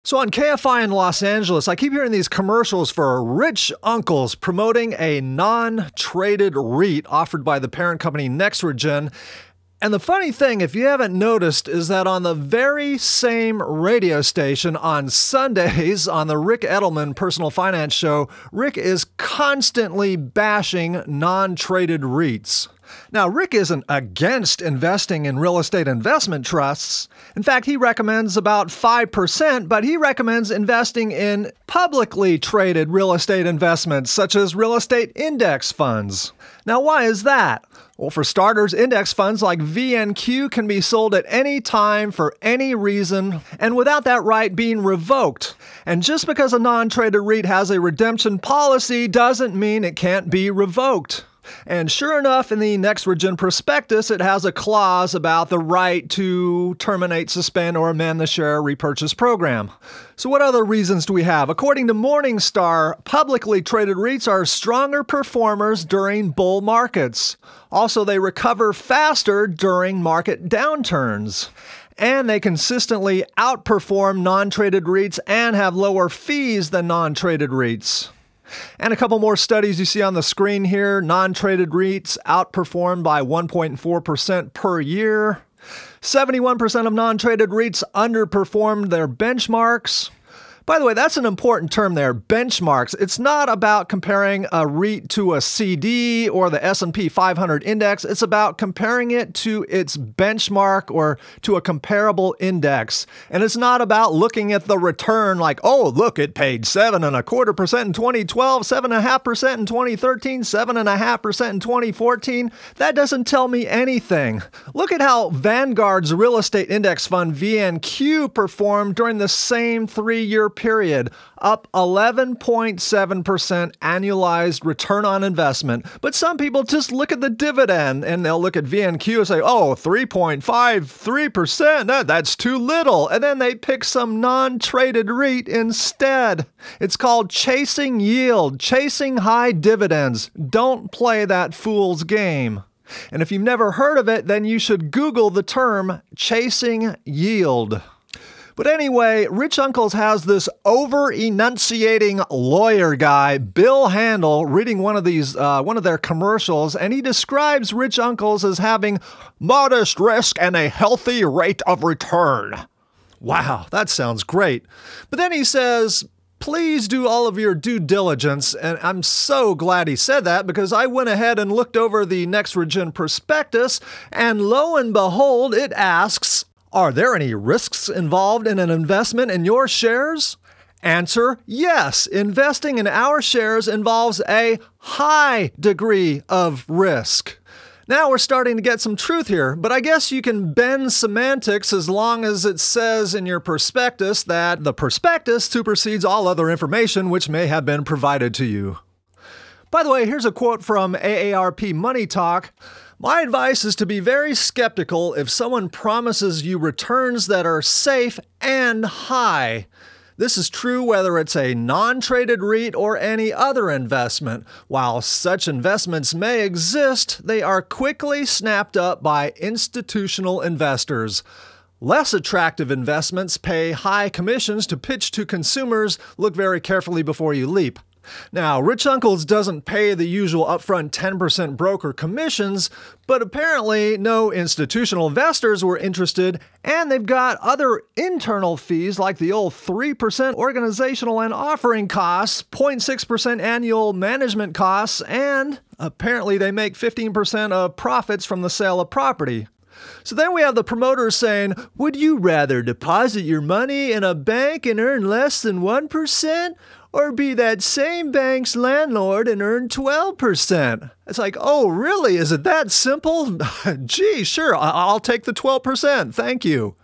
So on KFI in Los Angeles, I keep hearing these commercials for rich uncles promoting a non-traded REIT offered by the parent company Nexregen. And the funny thing, if you haven't noticed, is that on the very same radio station on Sundays on the Rick Edelman Personal Finance Show, Rick is constantly bashing non-traded REITs. Now, Rick isn't against investing in real estate investment trusts. In fact, he recommends about 5%, but he recommends investing in publicly traded real estate investments, such as real estate index funds. Now, why is that? Well, for starters, index funds like VNQ can be sold at any time for any reason and without that right being revoked. And just because a non-traded REIT has a redemption policy doesn't mean it can't be revoked. And sure enough, in the Nexregen prospectus, it has a clause about the right to terminate, suspend, or amend the share repurchase program. So what other reasons do we have? According to Morningstar, publicly traded REITs are stronger performers during bull markets. Also, they recover faster during market downturns. And they consistently outperform non-traded REITs and have lower fees than non-traded REITs. And a couple more studies you see on the screen here. Non-traded REITs outperformed by 1.4% per year. 71% of non-traded REITs underperformed their benchmarks. By the way, that's an important term there, benchmarks. It's not about comparing a REIT to a CD or the S&P 500 index. It's about comparing it to its benchmark or to a comparable index. And it's not about looking at the return like, oh, look, it paid 7.25% in 2012, 7.5% in 2013, 7.5% in 2014. That doesn't tell me anything. Look at how Vanguard's real estate index fund, VNQ, performed during the same 3-year period, up 11.7% annualized return on investment. But some people just look at the dividend and they'll look at VNQ and say, oh, 3.53%, that's too little. And then they pick some non-traded REIT instead. It's called chasing yield, chasing high dividends. Don't play that fool's game. And if you've never heard of it, then you should Google the term chasing yield. But anyway, Rich Uncles has this over-enunciating lawyer guy, Bill Handel, reading one of their commercials, and he describes Rich Uncles as having modest risk and a healthy rate of return. Wow, that sounds great. But then he says, please do all of your due diligence, and I'm so glad he said that because I went ahead and looked over the Nexregen prospectus, and lo and behold, it asks, are there any risks involved in an investment in your shares? Answer, yes. Investing in our shares involves a high degree of risk. Now we're starting to get some truth here, but I guess you can bend semantics as long as it says in your prospectus that the prospectus supersedes all other information which may have been provided to you. By the way, here's a quote from AARP Money Talk. My advice is to be very skeptical if someone promises you returns that are safe and high. This is true whether it's a non-traded REIT or any other investment. While such investments may exist, they are quickly snapped up by institutional investors. Less attractive investments pay high commissions to pitch to consumers. Look very carefully before you leap. Now, Rich Uncles doesn't pay the usual upfront 10% broker commissions, but apparently no institutional investors were interested, and they've got other internal fees like the old 3% organizational and offering costs, 0.6% annual management costs, and apparently they make 15% of profits from the sale of property. So then we have the promoters saying, would you rather deposit your money in a bank and earn less than 1%? Or be that same bank's landlord and earn 12%. It's like, oh, really? Is it that simple? Gee, sure, I'll take the 12%. Thank you.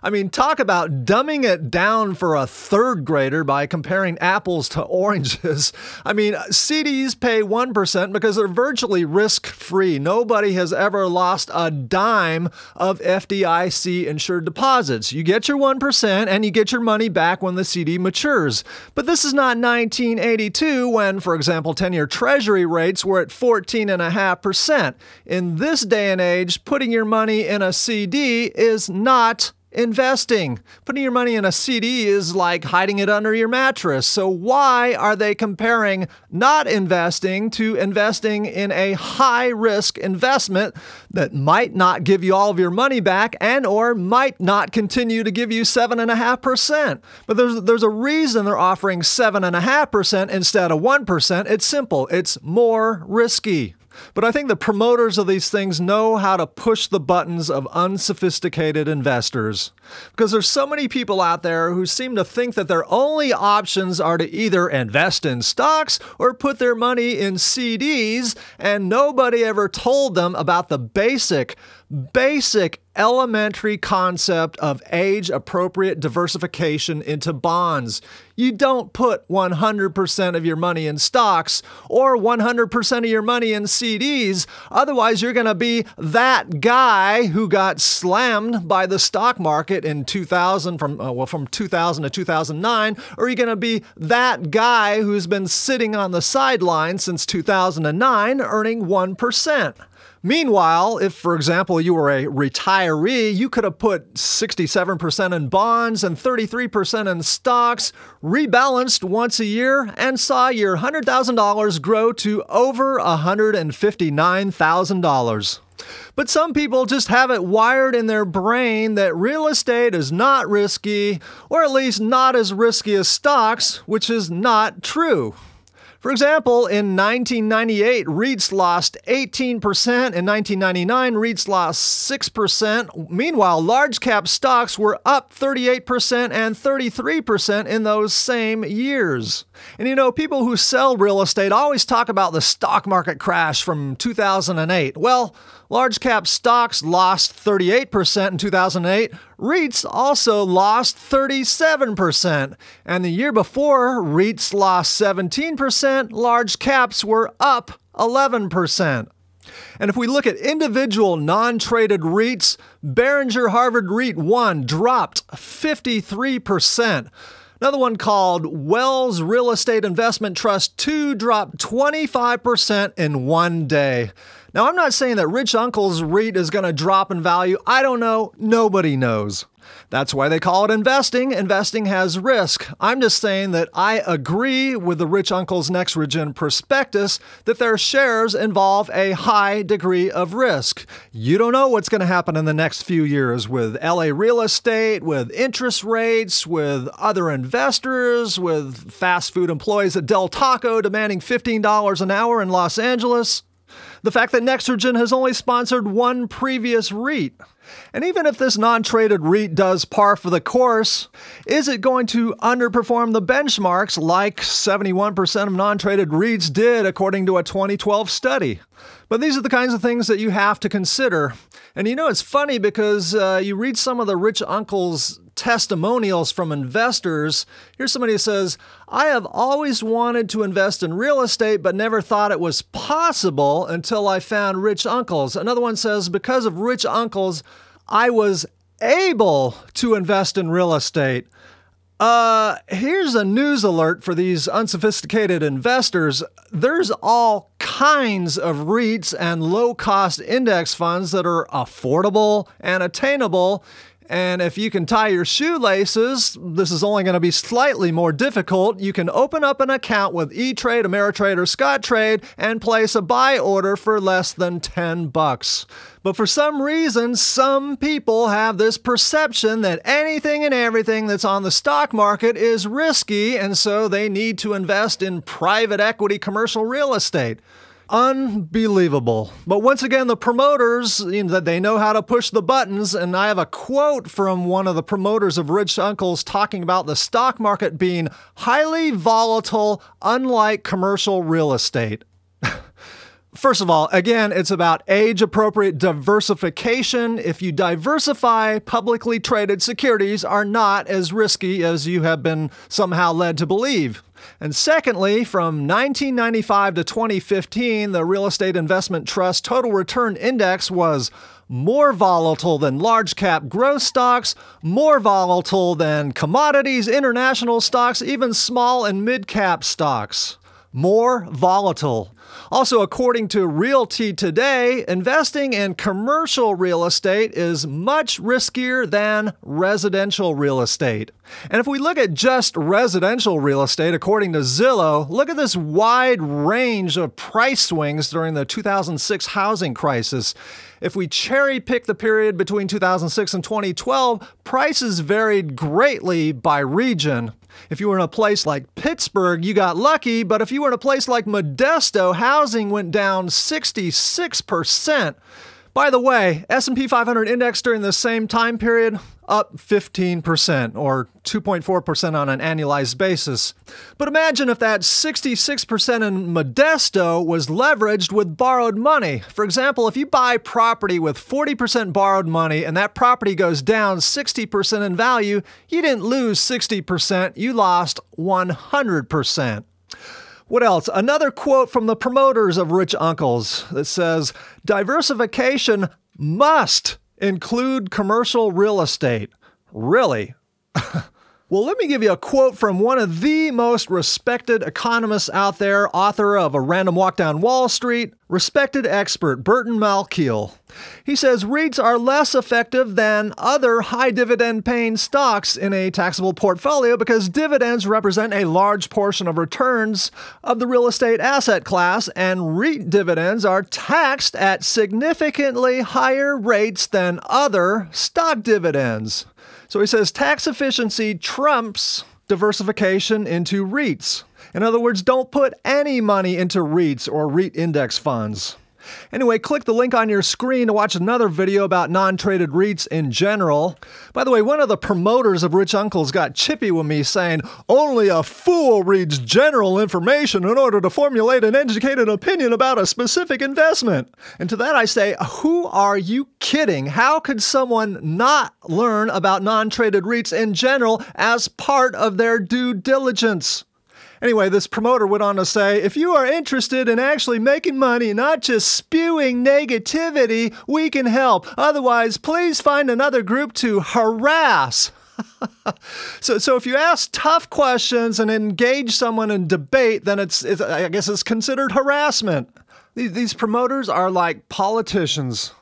I mean, talk about dumbing it down for a third grader by comparing apples to oranges. I mean, CDs pay 1% because they're virtually risk-free. Nobody has ever lost a dime of FDIC-insured deposits. You get your 1% and you get your money back when the CD matures. But this is not 1982 when, for example, 10-year Treasury rates were at 14.5%. In this day and age, putting your money in a CD is not investing. Putting your money in a CD is like hiding it under your mattress. So why are they comparing not investing to investing in a high-risk investment that might not give you all of your money back and or might not continue to give you 7.5%? But there's a reason they're offering 7.5% instead of 1%. It's simple. It's more risky. But I think the promoters of these things know how to push the buttons of unsophisticated investors. Because there's so many people out there who seem to think that their only options are to either invest in stocks or put their money in CDs, and nobody ever told them about the basic elementary concept of age-appropriate diversification into bonds. You don't put 100% of your money in stocks or 100% of your money in CDs. Otherwise, you're going to be that guy who got slammed by the stock market in 2000 from 2000 to 2009, or you're going to be that guy who's been sitting on the sidelines since 2009 earning 1%. Meanwhile, if, for example, you were a retiree, you could have put 67% in bonds and 33% in stocks, rebalanced once a year, and saw your $100,000 grow to over $159,000. But some people just have it wired in their brain that real estate is not risky, or at least not as risky as stocks, which is not true. For example, in 1998, REITs lost 18%. In 1999, REITs lost 6%. Meanwhile, large cap stocks were up 38% and 33% in those same years. And you know, people who sell real estate always talk about the stock market crash from 2008. Well, large cap stocks lost 38% in 2008. REITs also lost 37%. And the year before, REITs lost 17%. Large caps were up 11%. And if we look at individual non-traded REITs, Behringer Harvard REIT 1 dropped 53%. Another one called Wells Real Estate Investment Trust 2 dropped 25% in one day. Now, I'm not saying that Rich Uncle's REIT is going to drop in value. I don't know. Nobody knows. That's why they call it investing. Investing has risk. I'm just saying that I agree with the Rich Uncle's Next Regen prospectus that their shares involve a high degree of risk. You don't know what's going to happen in the next few years with LA real estate, with interest rates, with other investors, with fast food employees at Del Taco demanding $15 an hour in Los Angeles. The fact that NextRegen has only sponsored one previous REIT. And even if this non-traded REIT does par for the course, is it going to underperform the benchmarks like 71% of non-traded REITs did according to a 2012 study? But these are the kinds of things that you have to consider. And you know, it's funny because you read some of the Rich Uncle's testimonials from investors. Here's somebody who says, I have always wanted to invest in real estate, but never thought it was possible until I found Rich Uncle's. Another one says, because of Rich Uncle's, I was able to invest in real estate. Here's a news alert for these unsophisticated investors. There's all kinds of REITs and low-cost index funds that are affordable and attainable. And if you can tie your shoelaces, this is only going to be slightly more difficult. You can open up an account with E-Trade, Ameritrade, or Scottrade and place a buy order for less than $10. But for some reason, some people have this perception that anything and everything that's on the stock market is risky, and so they need to invest in private equity commercial real estate. Unbelievable. But once again, the promoters, they know how to push the buttons, and I have a quote from one of the promoters of Rich Uncle's talking about the stock market being highly volatile, unlike commercial real estate. First of all, again, it's about age-appropriate diversification. If you diversify, publicly traded securities are not as risky as you have been somehow led to believe. And secondly, from 1995 to 2015, the Real Estate Investment Trust Total Return Index was more volatile than large cap growth stocks, more volatile than commodities, international stocks, even small and mid cap stocks. more volatile. Also, according to Realty Today, investing in commercial real estate is much riskier than residential real estate. And if we look at just residential real estate, according to Zillow, look at this wide range of price swings during the 2006 housing crisis. If we cherry pick the period between 2006 and 2012, prices varied greatly by region. If you were in a place like Pittsburgh, you got lucky, but if you were in a place like Modesto, housing went down 66%. By the way, S&P 500 index during the same time period, up 15%, or 2.4% on an annualized basis. But imagine if that 66% in Modesto was leveraged with borrowed money. For example, if you buy property with 40% borrowed money and that property goes down 60% in value, you didn't lose 60%, you lost 100%. What else? Another quote from the promoters of Rich Uncles that says, diversification must include commercial real estate. Really? Well, let me give you a quote from one of the most respected economists out there, author of A Random Walk Down Wall Street, respected expert Burton Malkiel. He says REITs are less effective than other high dividend paying stocks in a taxable portfolio because dividends represent a large portion of returns of the real estate asset class, and REIT dividends are taxed at significantly higher rates than other stock dividends. So he says tax efficiency trumps diversification into REITs. In other words, don't put any money into REITs or REIT index funds. Anyway, click the link on your screen to watch another video about non-traded REITs in general. By the way, one of the promoters of Rich Uncles got chippy with me saying, only a fool reads general information in order to formulate an educated opinion about a specific investment. And to that I say, who are you kidding? How could someone not learn about non-traded REITs in general as part of their due diligence? Anyway, this promoter went on to say, if you are interested in actually making money, not just spewing negativity, we can help. Otherwise, please find another group to harass. So if you ask tough questions and engage someone in debate, then I guess it's considered harassment. These promoters are like politicians.